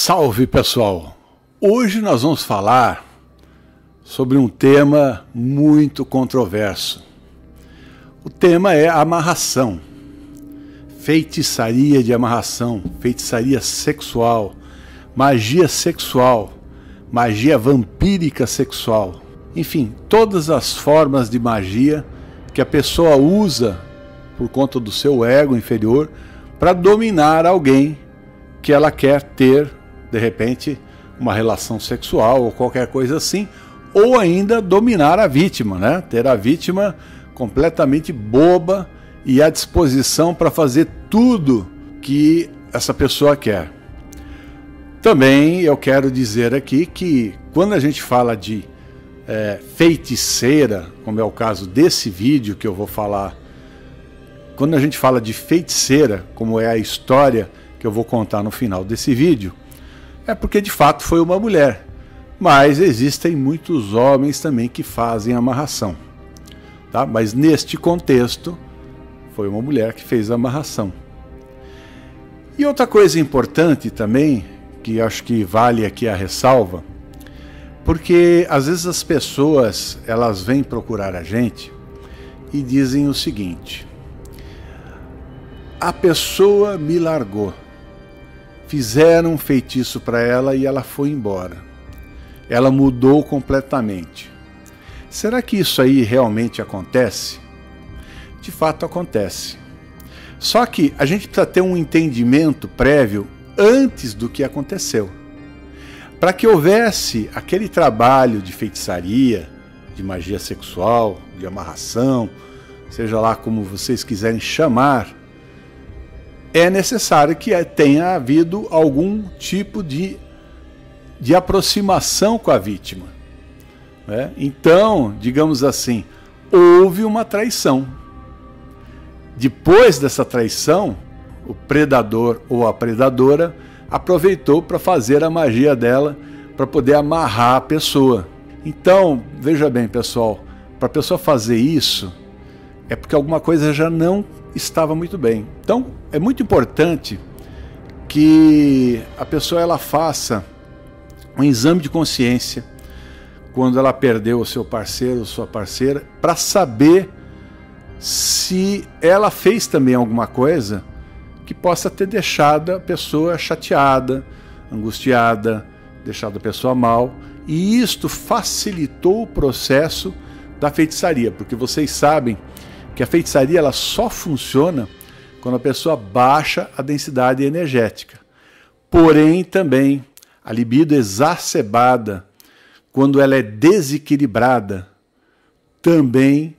Salve pessoal! Hoje nós vamos falar sobre um tema muito controverso. O tema é amarração, feitiçaria de amarração, feitiçaria sexual, magia vampírica sexual. Enfim, todas as formas de magia que a pessoa usa por conta do seu ego inferior para dominar alguém que ela quer ter, de repente, uma relação sexual ou qualquer coisa assim, ou ainda dominar a vítima, né? Ter a vítima completamente boba e à disposição para fazer tudo que essa pessoa quer. Também eu quero dizer aqui que quando a gente fala de feiticeira, como é o caso desse vídeo que eu vou falar, quando a gente fala de feiticeira, como é a história que eu vou contar no final desse vídeo, é porque de fato foi uma mulher, mas existem muitos homens também que fazem amarração, tá? Mas neste contexto foi uma mulher que fez a amarração. E outra coisa importante também, que acho que vale aqui a ressalva, porque às vezes as pessoas elas vêm procurar a gente e dizem o seguinte: a pessoa me largou, fizeram um feitiço para ela e ela foi embora. Ela mudou completamente. Será que isso aí realmente acontece? De fato acontece. Só que a gente precisa ter um entendimento prévio antes do que aconteceu. Para que houvesse aquele trabalho de feitiçaria, de magia sexual, de amarração, seja lá como vocês quiserem chamar, é necessário que tenha havido algum tipo de aproximação com a vítima, né? Então, digamos assim, houve uma traição. Depois dessa traição, o predador ou a predadora aproveitou para fazer a magia dela, para poder amarrar a pessoa. Então, veja bem, pessoal, para a pessoa fazer isso, é porque alguma coisa já não estava muito bem. Então, é muito importante que a pessoa ela faça um exame de consciência quando ela perdeu o seu parceiro ou sua parceira, para saber se ela fez também alguma coisa que possa ter deixado a pessoa chateada, angustiada, deixado a pessoa mal, e isto facilitou o processo da feitiçaria, porque vocês sabem que a feitiçaria ela só funciona quando a pessoa baixa a densidade energética. Porém, também, a libido exacerbada, quando ela é desequilibrada, também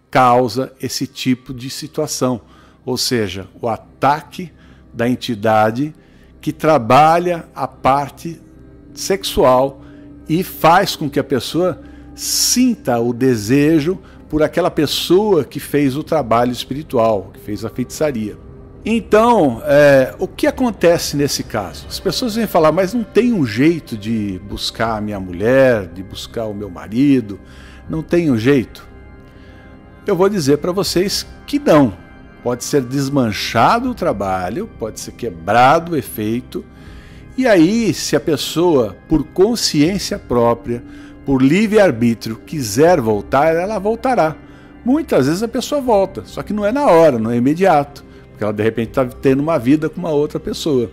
causa esse tipo de situação. Ou seja, o ataque da entidade que trabalha a parte sexual e faz com que a pessoa sinta o desejo por aquela pessoa que fez o trabalho espiritual, que fez a feitiçaria. Então, o que acontece nesse caso? As pessoas vêm falar, mas não tem um jeito de buscar a minha mulher, de buscar o meu marido, não tem um jeito? Eu vou dizer para vocês que não. Pode ser desmanchado o trabalho, pode ser quebrado o efeito, e aí, se a pessoa, por consciência própria, por livre-arbítrio, quiser voltar, ela voltará. Muitas vezes a pessoa volta, só que não é na hora, não é imediato, porque ela de repente está tendo uma vida com uma outra pessoa.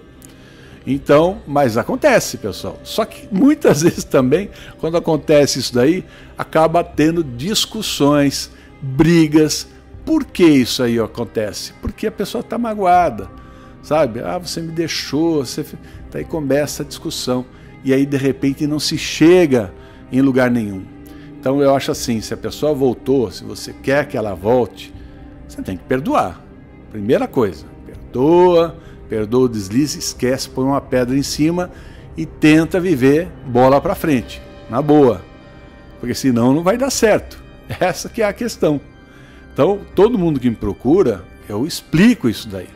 Então, mas acontece, pessoal. Só que muitas vezes também, quando acontece isso daí, acaba tendo discussões, brigas. Por que isso aí acontece? Porque a pessoa está magoada, sabe? Ah, você me deixou, você... Aí começa a discussão, e aí de repente não se chega em lugar nenhum. Então eu acho assim, se a pessoa voltou, se você quer que ela volte, você tem que perdoar. Primeira coisa, perdoa o deslize, esquece, põe uma pedra em cima e tenta viver bola para frente, na boa, porque senão não vai dar certo. Essa que é a questão. Então todo mundo que me procura, eu explico isso daí.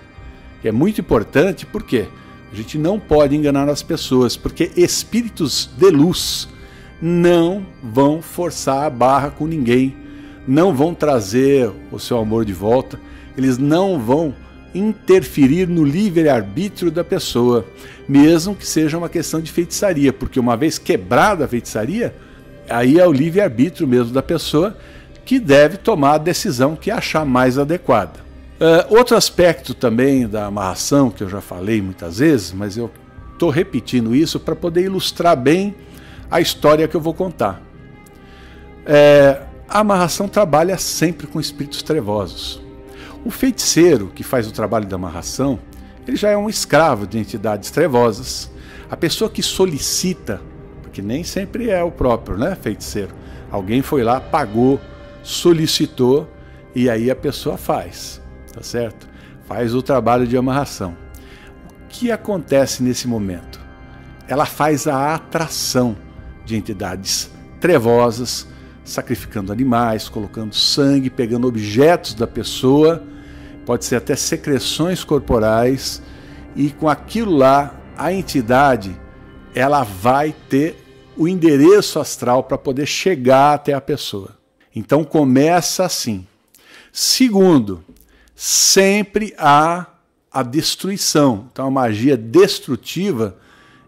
É muito importante, porque a gente não pode enganar as pessoas, porque espíritos de luz não vão forçar a barra com ninguém, não vão trazer o seu amor de volta, eles não vão interferir no livre-arbítrio da pessoa, mesmo que seja uma questão de feitiçaria, porque uma vez quebrada a feitiçaria, aí é o livre-arbítrio mesmo da pessoa que deve tomar a decisão que achar mais adequada. Outro aspecto também da amarração, que eu já falei muitas vezes, mas eu estou repetindo isso para poder ilustrar bem a história que eu vou contar. A amarração trabalha sempre com espíritos trevosos. O feiticeiro que faz o trabalho da amarração, ele já é um escravo de entidades trevosas. A pessoa que solicita, porque nem sempre é o próprio, né, feiticeiro. Alguém foi lá, pagou, solicitou e aí a pessoa faz, tá certo? Faz o trabalho de amarração. O que acontece nesse momento? Ela faz a atração de entidades trevosas, sacrificando animais, colocando sangue, pegando objetos da pessoa, pode ser até secreções corporais, e com aquilo lá, a entidade ela vai ter o endereço astral para poder chegar até a pessoa. Então começa assim. Segundo, sempre há a destruição. Então a magia destrutiva,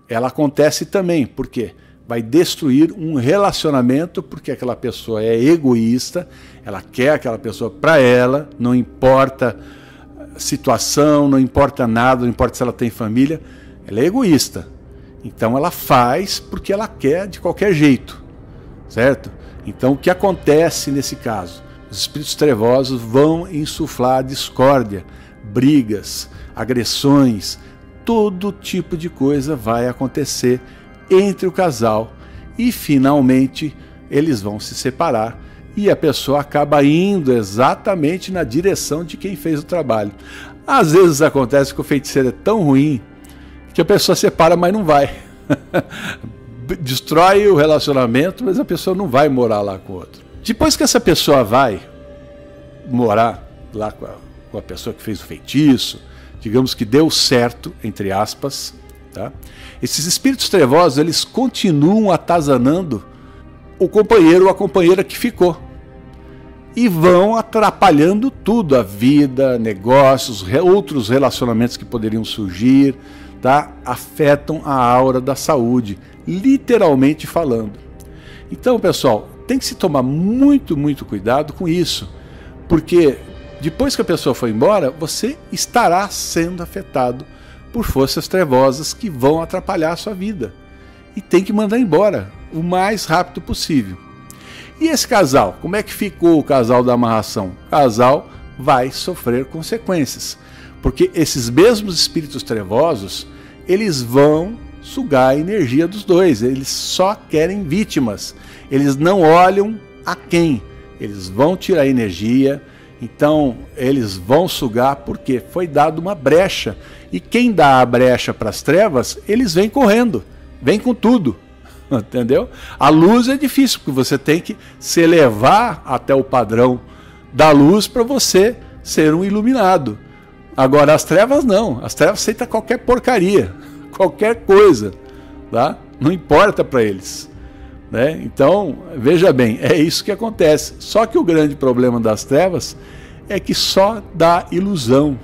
ela acontece também. Por quê? Vai destruir um relacionamento, porque aquela pessoa é egoísta, ela quer aquela pessoa para ela, não importa a situação, não importa nada, não importa se ela tem família, ela é egoísta. Então ela faz porque ela quer de qualquer jeito, certo? Então o que acontece nesse caso? Os espíritos trevosos vão insuflar discórdia, brigas, agressões, todo tipo de coisa vai acontecer entre o casal e finalmente eles vão se separar e a pessoa acaba indo exatamente na direção de quem fez o trabalho. Às vezes acontece que o feiticeiro é tão ruim que a pessoa separa, mas não vai. Destrói o relacionamento, mas a pessoa não vai morar lá com o outro. Depois que essa pessoa vai morar lá com a pessoa que fez o feitiço, digamos que deu certo, entre aspas, tá? Esses espíritos trevosos, eles continuam atazanando o companheiro ou a companheira que ficou. E vão atrapalhando tudo, a vida, negócios, outros relacionamentos que poderiam surgir, tá? Afetam a aura da saúde, literalmente falando. Então, pessoal, tem que se tomar muito, muito cuidado com isso, porque depois que a pessoa foi embora, você estará sendo afetado por forças trevosas que vão atrapalhar a sua vida. E tem que mandar embora o mais rápido possível. E esse casal? Como é que ficou o casal da amarração? O casal vai sofrer consequências. Porque esses mesmos espíritos trevosos, eles vão sugar a energia dos dois. Eles só querem vítimas. Eles não olham a quem. Eles vão tirar energia. Então, eles vão sugar porque foi dada uma brecha. E quem dá a brecha para as trevas, eles vêm correndo, vêm com tudo. Entendeu? A luz é difícil, porque você tem que se elevar até o padrão da luz para você ser um iluminado. Agora, as trevas não. As trevas aceitam qualquer porcaria, qualquer coisa. Tá? Não importa para eles. Né? Então, veja bem, é isso que acontece. Só que o grande problema das trevas é que só dá ilusão.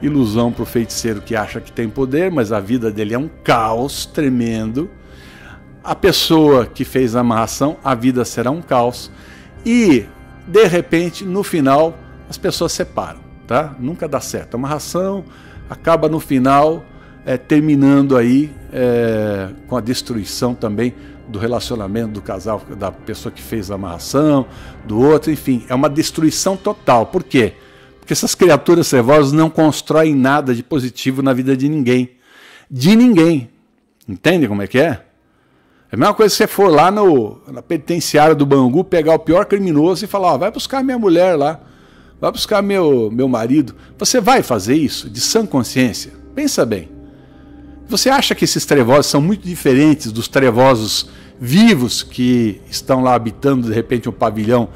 Ilusão para o feiticeiro que acha que tem poder, mas a vida dele é um caos tremendo. A pessoa que fez a amarração, a vida será um caos. E, de repente, no final, as pessoas separam. Tá? Nunca dá certo. A amarração acaba no final terminando aí com a destruição também do relacionamento do casal, da pessoa que fez a amarração, do outro, enfim, é uma destruição total. Por quê? Porque essas criaturas trevosas não constroem nada de positivo na vida de ninguém. De ninguém. Entende como é que é? É a mesma coisa se você for lá na penitenciária do Bangu, pegar o pior criminoso e falar, ó, vai buscar minha mulher lá, vai buscar meu marido. Você vai fazer isso de sã consciência? Pensa bem. Você acha que esses trevosos são muito diferentes dos trevosos vivos que estão lá habitando, de repente, um pavilhão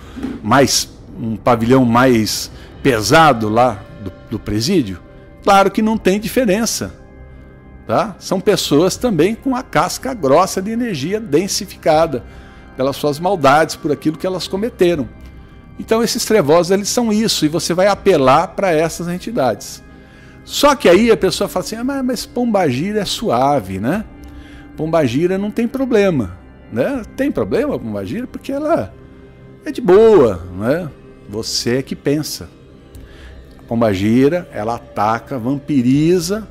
mais pesado lá do presídio? Claro que não tem diferença. Tá? São pessoas também com a casca grossa de energia densificada pelas suas maldades, por aquilo que elas cometeram. Então esses trevosos, eles são isso, e você vai apelar para essas entidades. Só que aí a pessoa fala assim, mas pombagira é suave, né? Pombagira não tem problema, né? Tem problema a pombagira porque ela é de boa, né? Você é que pensa. A pombagira, ela ataca, vampiriza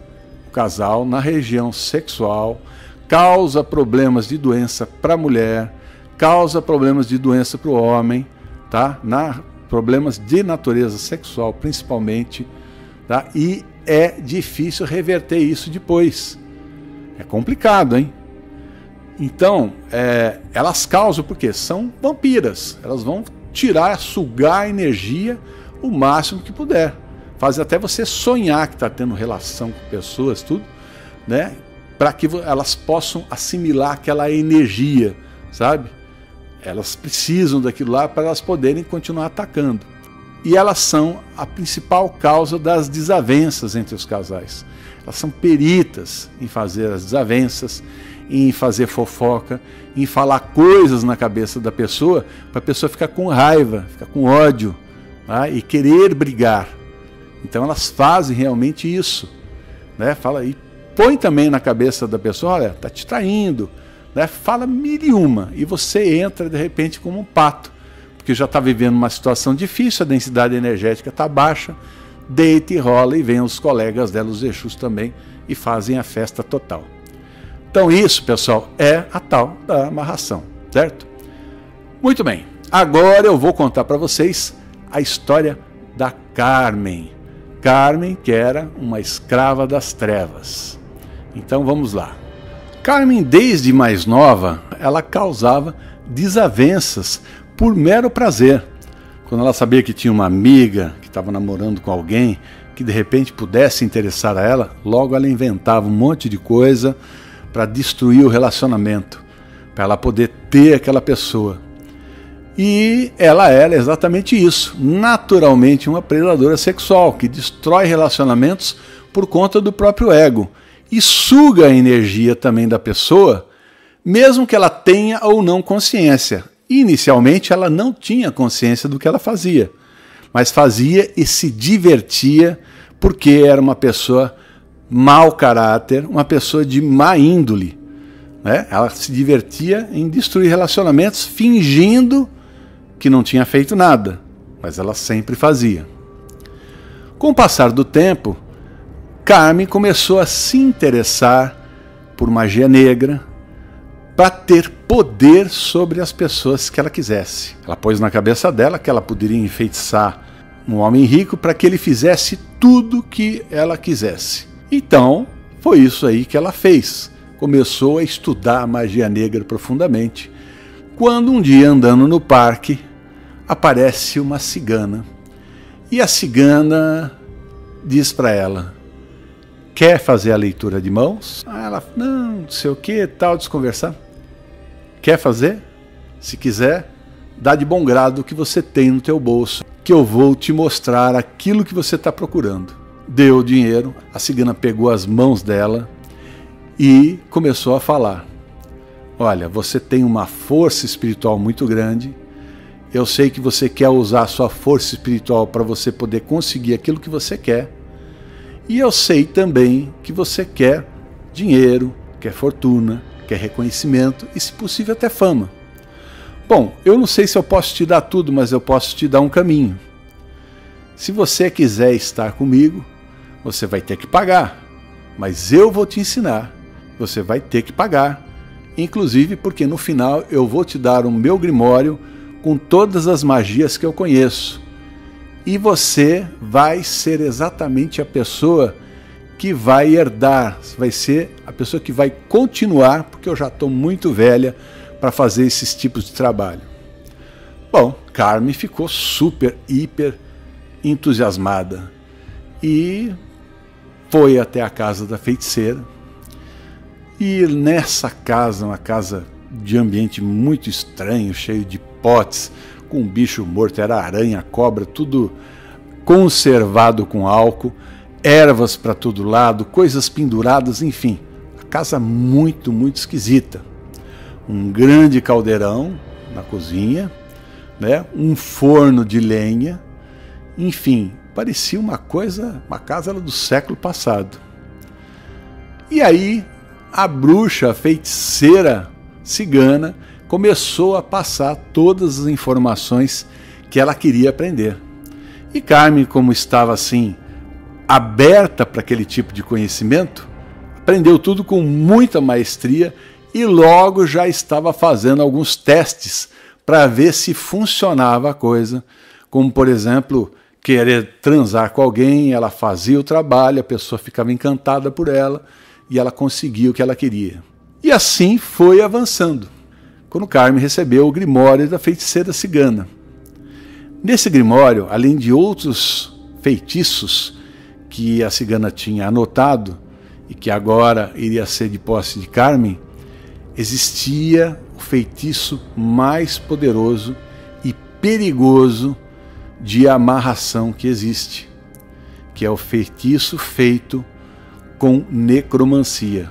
o casal na região sexual, causa problemas de doença para a mulher, causa problemas de doença para o homem, tá? Problemas de natureza sexual principalmente, tá? E é difícil reverter isso depois. É complicado, hein? Então, elas causam porque são vampiras. Elas vão tirar, sugar a energia o máximo que puder. Faz até você sonhar que está tendo relação com pessoas, tudo, né? Para que elas possam assimilar aquela energia, sabe? Elas precisam daquilo lá para elas poderem continuar atacando. E elas são a principal causa das desavenças entre os casais. Elas são peritas em fazer as desavenças, em fazer fofoca, em falar coisas na cabeça da pessoa, para a pessoa ficar com raiva, ficar com ódio, tá? E querer brigar. Então elas fazem realmente isso, né? Fala e põe também na cabeça da pessoa, olha, tá te traindo, né? Fala mil e uma, e você entra de repente como um pato, porque já está vivendo uma situação difícil, a densidade energética está baixa, deita e rola, e vem os colegas dela, os Exus também, e fazem a festa total. Então isso, pessoal, é a tal da amarração, certo? Muito bem, agora eu vou contar para vocês a história da Carmen. Carmen, que era uma escrava das trevas. Então vamos lá. Carmen, desde mais nova, ela causava desavenças por mero prazer. Quando ela sabia que tinha uma amiga que estava namorando com alguém que de repente pudesse interessar a ela, logo ela inventava um monte de coisa para destruir o relacionamento, para ela poder ter aquela pessoa. E ela era exatamente isso, naturalmente uma predadora sexual, que destrói relacionamentos por conta do próprio ego e suga a energia também da pessoa, mesmo que ela tenha ou não consciência. Inicialmente ela não tinha consciência do que ela fazia, mas fazia e se divertia porque era uma pessoa mau caráter, uma pessoa de má índole, né? Ela se divertia em destruir relacionamentos fingindo que não tinha feito nada, mas ela sempre fazia. Com o passar do tempo, Carmen começou a se interessar por magia negra para ter poder sobre as pessoas que ela quisesse. Ela pôs na cabeça dela que ela poderia enfeitiçar um homem rico para que ele fizesse tudo que ela quisesse. Então, foi isso aí que ela fez. Começou a estudar a magia negra profundamente. Quando um dia, andando no parque, aparece uma cigana. E a cigana diz para ela, quer fazer a leitura de mãos? Ela, não sei o que, tal, desconversar. Quer fazer? Se quiser, dá de bom grado o que você tem no teu bolso, que eu vou te mostrar aquilo que você está procurando. Deu o dinheiro, a cigana pegou as mãos dela e começou a falar. Olha, você tem uma força espiritual muito grande, eu sei que você quer usar a sua força espiritual para você poder conseguir aquilo que você quer, e eu sei também que você quer dinheiro, quer fortuna, quer reconhecimento e, se possível, até fama. Bom, eu não sei se eu posso te dar tudo, mas eu posso te dar um caminho. Se você quiser estar comigo, você vai ter que pagar, mas eu vou te ensinar. Você vai ter que pagar, inclusive porque no final eu vou te dar o meu grimório com todas as magias que eu conheço. E você vai ser exatamente a pessoa que vai herdar, vai ser a pessoa que vai continuar, porque eu já estou muito velha para fazer esses tipos de trabalho. Bom, Carmen ficou super, hiper entusiasmada e foi até a casa da feiticeira. E nessa casa, uma casa de ambiente muito estranho, cheio de potes, com bicho morto, era aranha, cobra, tudo conservado com álcool, ervas para todo lado, coisas penduradas, enfim, a casa muito, muito esquisita. Um grande caldeirão na cozinha, né? Um forno de lenha, enfim, parecia uma casa do século passado. E aí a bruxa, a feiticeira cigana, começou a passar todas as informações que ela queria aprender. E Carmen, como estava assim, aberta para aquele tipo de conhecimento, aprendeu tudo com muita maestria e logo já estava fazendo alguns testes para ver se funcionava a coisa, como por exemplo, querer transar com alguém, ela fazia o trabalho, a pessoa ficava encantada por ela e ela conseguia o que ela queria. E assim foi avançando, quando Carmen recebeu o Grimório da feiticeira cigana. Nesse Grimório, além de outros feitiços que a cigana tinha anotado e que agora iria ser de posse de Carmen, existia o feitiço mais poderoso e perigoso de amarração que existe, que é o feitiço feito com necromancia.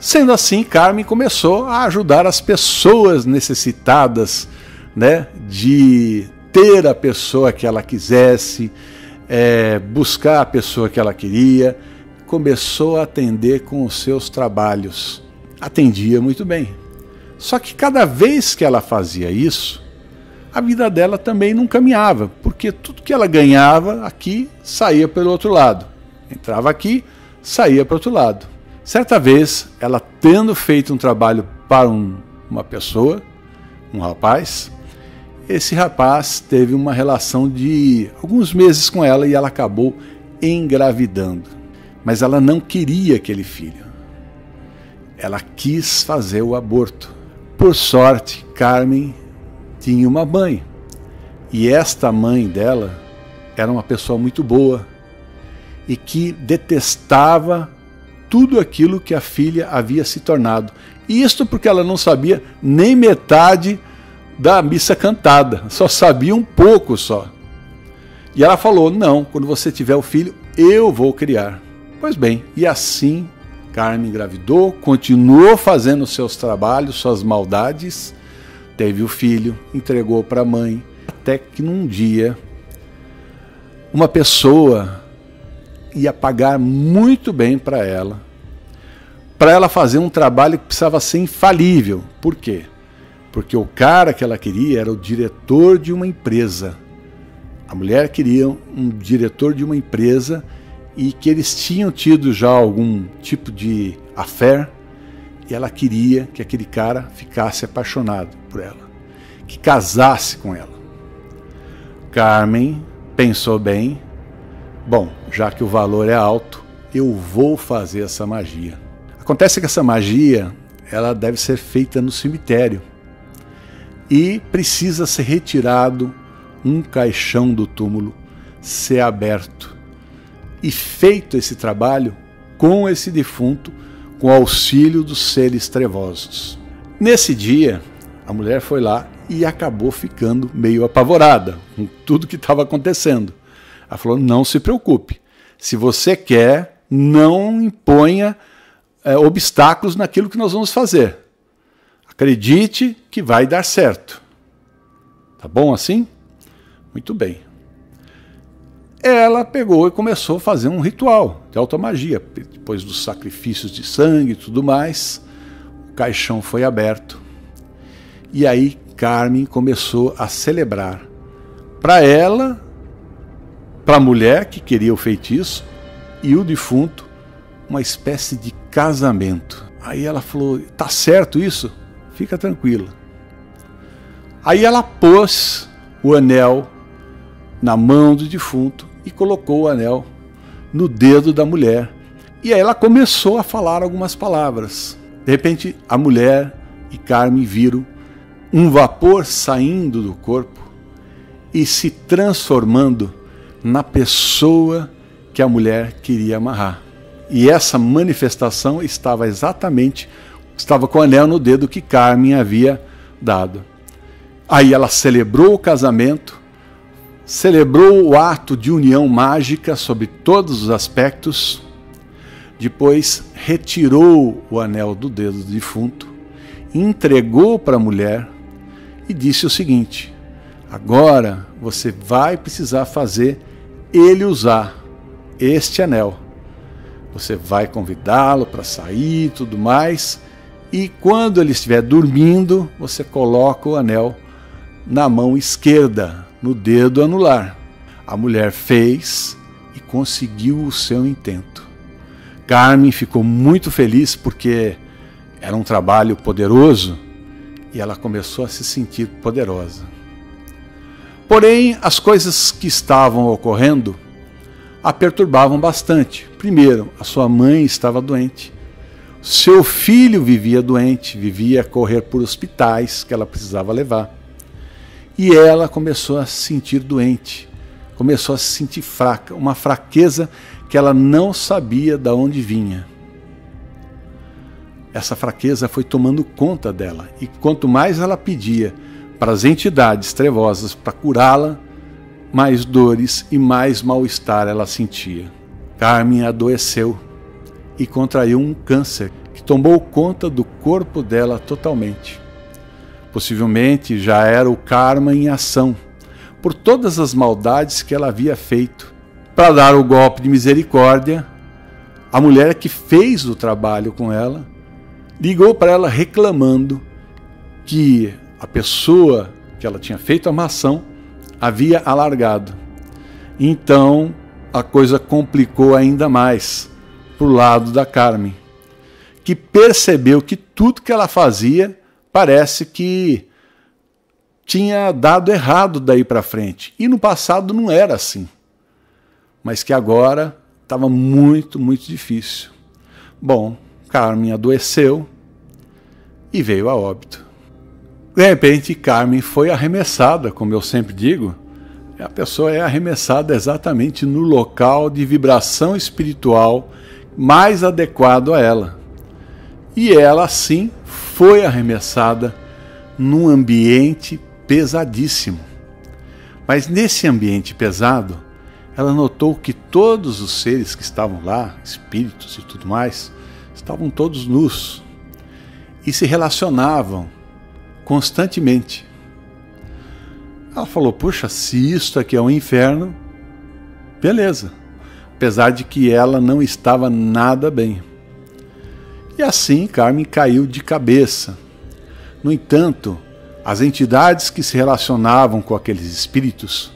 Sendo assim, Carmen começou a ajudar as pessoas necessitadas, né, de ter a pessoa que ela quisesse, buscar a pessoa que ela queria. Começou a atender com os seus trabalhos. Atendia muito bem. Só que cada vez que ela fazia isso, a vida dela também não caminhava, porque tudo que ela ganhava aqui saía pelo outro lado. Entrava aqui, saía para o outro lado. Certa vez, ela tendo feito um trabalho para uma pessoa, um rapaz, esse rapaz teve uma relação de alguns meses com ela e ela acabou engravidando. Mas ela não queria aquele filho. Ela quis fazer o aborto. Por sorte, Carmen tinha uma mãe. E esta mãe dela era uma pessoa muito boa e que detestava tudo aquilo que a filha havia se tornado. E isto porque ela não sabia nem metade da missa cantada, só sabia um pouco só. E ela falou, não, quando você tiver o filho, eu vou criar. Pois bem, e assim Carmen engravidou, continuou fazendo seus trabalhos, suas maldades, teve o filho, entregou para a mãe, até que num dia uma pessoa ia pagar muito bem para ela fazer um trabalho que precisava ser infalível. Por quê? Porque o cara que ela queria era o diretor de uma empresa. A mulher queria um diretor de uma empresa e que eles tinham tido já algum tipo de affair e ela queria que aquele cara ficasse apaixonado por ela, que casasse com ela. Carmen pensou bem, bom, já que o valor é alto, eu vou fazer essa magia. Acontece que essa magia, ela deve ser feita no cemitério e precisa ser retirado um caixão do túmulo, ser aberto e feito esse trabalho com esse defunto, com auxílio dos seres trevosos. Nesse dia, a mulher foi lá e acabou ficando meio apavorada com tudo que estava acontecendo. Ela falou, não se preocupe, se você quer, não imponha obstáculos naquilo que nós vamos fazer. Acredite que vai dar certo. Tá bom assim? Muito bem. Ela pegou e começou a fazer um ritual de automagia. Depois dos sacrifícios de sangue e tudo mais, o caixão foi aberto. E aí Carmen começou a celebrar para ela, para a mulher que queria o feitiço e o defunto, uma espécie de casamento. Aí ela falou, tá certo isso? Fica tranquila. Aí ela pôs o anel na mão do defunto e colocou o anel no dedo da mulher. E aí ela começou a falar algumas palavras. De repente, a mulher e Carmen viram um vapor saindo do corpo e se transformando na pessoa que a mulher queria amarrar. E essa manifestação estava com o anel no dedo que Carmen havia dado. Aí ela celebrou o casamento, celebrou o ato de união mágica sobre todos os aspectos, depois retirou o anel do dedo do defunto, entregou para a mulher e disse o seguinte, agora você vai precisar fazer ele usar este anel. Você vai convidá-lo para sair e tudo mais, e quando ele estiver dormindo, você coloca o anel na mão esquerda, no dedo anular. A mulher fez e conseguiu o seu intento. Carmen ficou muito feliz porque era um trabalho poderoso e ela começou a se sentir poderosa. Porém, as coisas que estavam ocorrendo a perturbavam bastante. Primeiro, a sua mãe estava doente. Seu filho vivia doente, vivia a correr por hospitais que ela precisava levar. E ela começou a se sentir doente, começou a se sentir fraca, uma fraqueza que ela não sabia de onde vinha. Essa fraqueza foi tomando conta dela, e quanto mais ela pedia para as entidades trevosas para curá-la, mais dores e mais mal-estar ela sentia. Carmen adoeceu e contraiu um câncer que tomou conta do corpo dela totalmente. Possivelmente já era o karma em ação, por todas as maldades que ela havia feito. Para dar o golpe de misericórdia, a mulher que fez o trabalho com ela ligou para ela reclamando que a pessoa que ela tinha feito a maçã havia alargado. Então a coisa complicou ainda mais para o lado da Carmen, que percebeu que tudo que ela fazia parece que tinha dado errado daí para frente. E no passado não era assim. Mas que agora estava muito, muito difícil. Bom, Carmen adoeceu e veio a óbito. De repente, Carmen foi arremessada, como eu sempre digo. A pessoa é arremessada exatamente no local de vibração espiritual mais adequado a ela. E ela, assim, foi arremessada num ambiente pesadíssimo. Mas nesse ambiente pesado, ela notou que todos os seres que estavam lá, espíritos e tudo mais, estavam todos nus e se relacionavam constantemente. Ela falou, puxa, se isto aqui é um inferno, beleza. Apesar de que ela não estava nada bem. E assim Carmen caiu de cabeça. No entanto, as entidades que se relacionavam com aqueles espíritos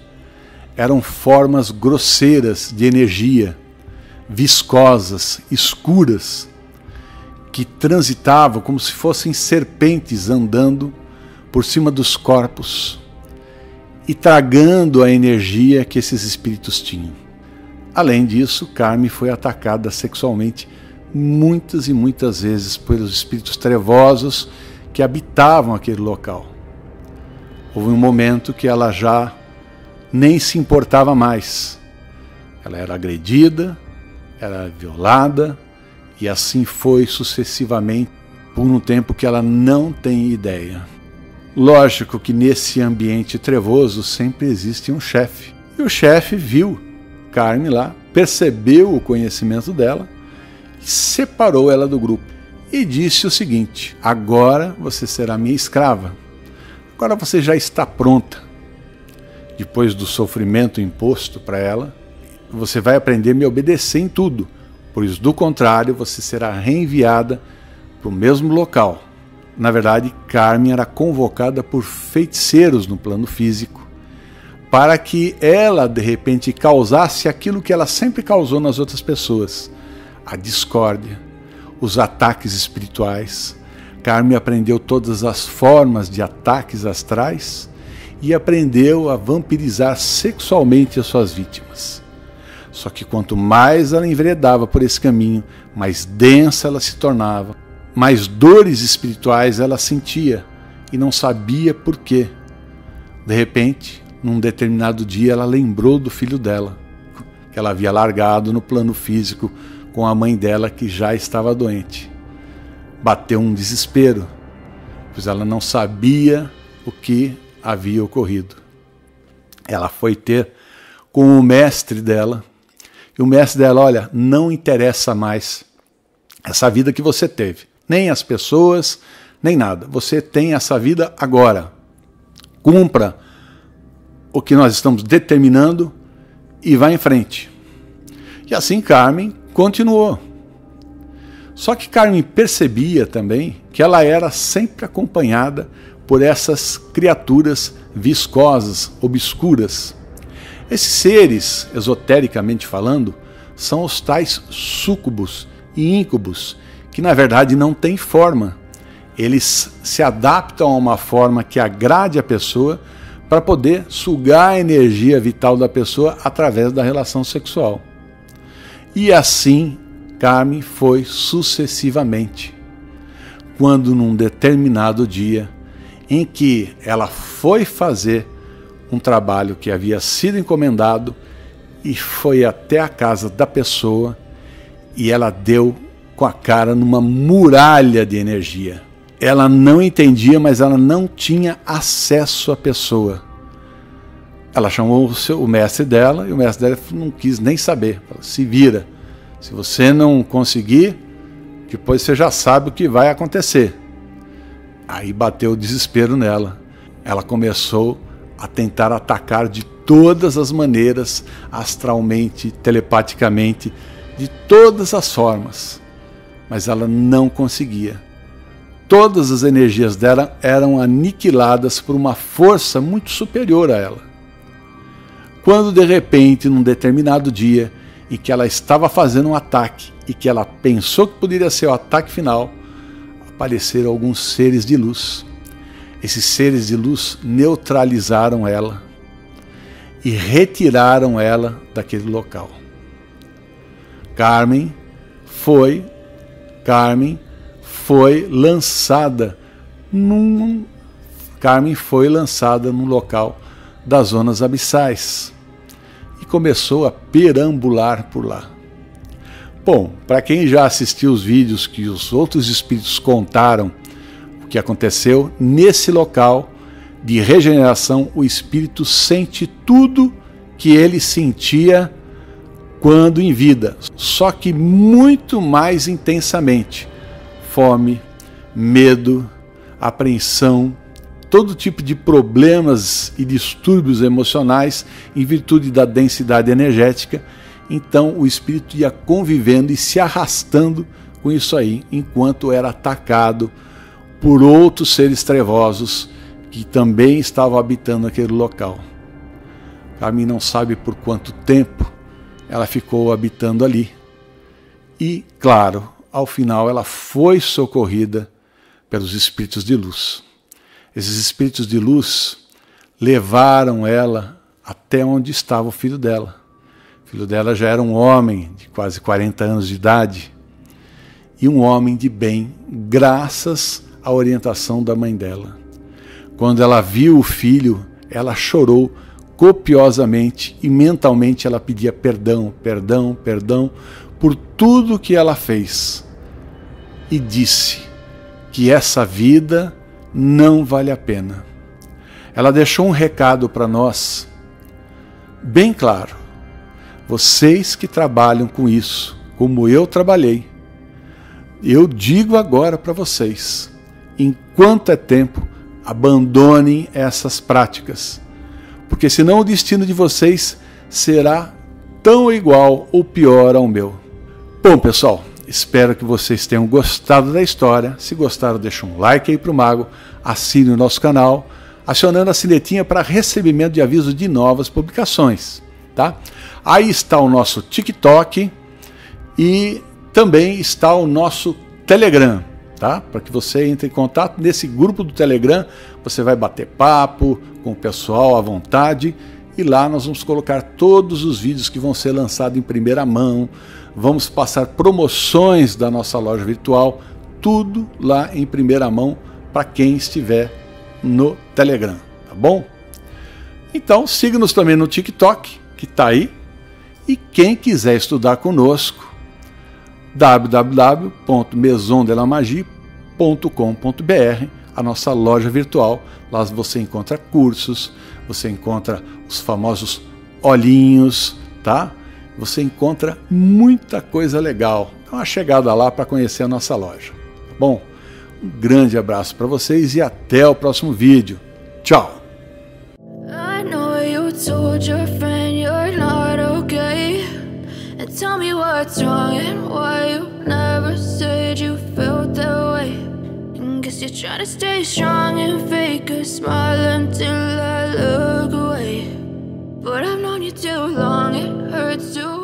eram formas grosseiras de energia, viscosas, escuras, que transitavam como se fossem serpentes andando por cima dos corpos e tragando a energia que esses espíritos tinham. Além disso, Carmen foi atacada sexualmente muitas e muitas vezes pelos espíritos trevosos que habitavam aquele local. Houve um momento que ela já nem se importava mais. Ela era agredida, era violada, e assim foi sucessivamente por um tempo que ela não tem ideia. Lógico que nesse ambiente trevoso sempre existe um chefe. E o chefe viu Carmen lá, percebeu o conhecimento dela, e separou ela do grupo. E disse o seguinte, agora você será minha escrava. Agora você já está pronta. Depois do sofrimento imposto para ela, você vai aprender a me obedecer em tudo, pois do contrário você será reenviada para o mesmo local. Na verdade, Carmen era convocada por feiticeiros no plano físico, para que ela, de repente, causasse aquilo que ela sempre causou nas outras pessoas, a discórdia, os ataques espirituais. Carmen aprendeu todas as formas de ataques astrais e aprendeu a vampirizar sexualmente as suas vítimas. Só que quanto mais ela enveredava por esse caminho, mais densa ela se tornava, mais dores espirituais ela sentia e não sabia por quê. De repente, num determinado dia, ela lembrou do filho dela, que ela havia largado no plano físico com a mãe dela que já estava doente. Bateu um desespero, pois ela não sabia o que havia ocorrido. Ela foi ter com o mestre dela, e o mestre dela, olha, não interessa mais essa vida que você teve, nem as pessoas, nem nada. Você tem essa vida agora. Cumpra o que nós estamos determinando e vai em frente. E assim Carmen continuou. Só que Carmen percebia também que ela era sempre acompanhada por essas criaturas viscosas, obscuras. Esses seres, esotericamente falando, são os tais súcubos e íncubos, que na verdade não têm forma. Eles se adaptam a uma forma que agrade a pessoa para poder sugar a energia vital da pessoa através da relação sexual. E assim Carmen foi sucessivamente, quando num determinado dia em que ela foi fazer um trabalho que havia sido encomendado e foi até a casa da pessoa e ela deu com a cara numa muralha de energia. Ela não entendia, mas ela não tinha acesso à pessoa. Ela chamou o mestre dela e o mestre dela não quis nem saber. Falou, se vira. Se você não conseguir, depois você já sabe o que vai acontecer. Aí bateu o desespero nela. Ela começou a tentar atacar de todas as maneiras, astralmente, telepaticamente, de todas as formas. Mas ela não conseguia. Todas as energias dela eram aniquiladas por uma força muito superior a ela. Quando de repente, num determinado dia, em que ela estava fazendo um ataque e que ela pensou que poderia ser o ataque final, apareceram alguns seres de luz. Esses seres de luz neutralizaram ela e retiraram ela daquele local. Carmen foi lançada num local das zonas abissais e começou a perambular por lá. Bom, para quem já assistiu os vídeos que os outros espíritos contaram o que aconteceu, nesse local de regeneração, o espírito sente tudo que ele sentia quando em vida, só que muito mais intensamente. Fome, medo, apreensão, todo tipo de problemas e distúrbios emocionais em virtude da densidade energética. Então o espírito ia convivendo e se arrastando com isso aí, enquanto era atacado por outros seres trevosos que também estavam habitando aquele local. Carmen não sabe por quanto tempo ela ficou habitando ali. E, claro, ao final ela foi socorrida pelos espíritos de luz. Esses espíritos de luz levaram ela até onde estava o filho dela. O filho dela já era um homem de quase 40 anos de idade e um homem de bem, graças à orientação da mãe dela. Quando ela viu o filho, ela chorou copiosamente e mentalmente ela pedia perdão, perdão, perdão por tudo que ela fez. E disse que essa vida não vale a pena. Ela deixou um recado para nós, bem claro. Vocês que trabalham com isso, como eu trabalhei, eu digo agora para vocês, enquanto é tempo, abandonem essas práticas, porque senão o destino de vocês será tão igual ou pior ao meu. Bom, pessoal, espero que vocês tenham gostado da história. Se gostaram, deixa um like aí para o Mago, assine o nosso canal, acionando a sinetinha para recebimento de aviso de novas publicações, tá? Aí está o nosso TikTok e também está o nosso Telegram, tá? Para que você entre em contato nesse grupo do Telegram, você vai bater papo com o pessoal à vontade e lá nós vamos colocar todos os vídeos que vão ser lançados em primeira mão, vamos passar promoções da nossa loja virtual, tudo lá em primeira mão para quem estiver no Telegram, tá bom? Então siga-nos também no TikTok, que está aí, e quem quiser estudar conosco, www.maisondelamagie.com.br, a nossa loja virtual. Lá você encontra cursos, você encontra os famosos olhinhos, tá? Você encontra muita coisa legal. Dá uma chegada lá para conhecer a nossa loja. Tá bom? Um grande abraço para vocês e até o próximo vídeo. Tchau! tell me what's wrong and why you never said you felt that way. And guess you're trying to stay strong and fake a smile until I look away. But I've known you too long, it hurts to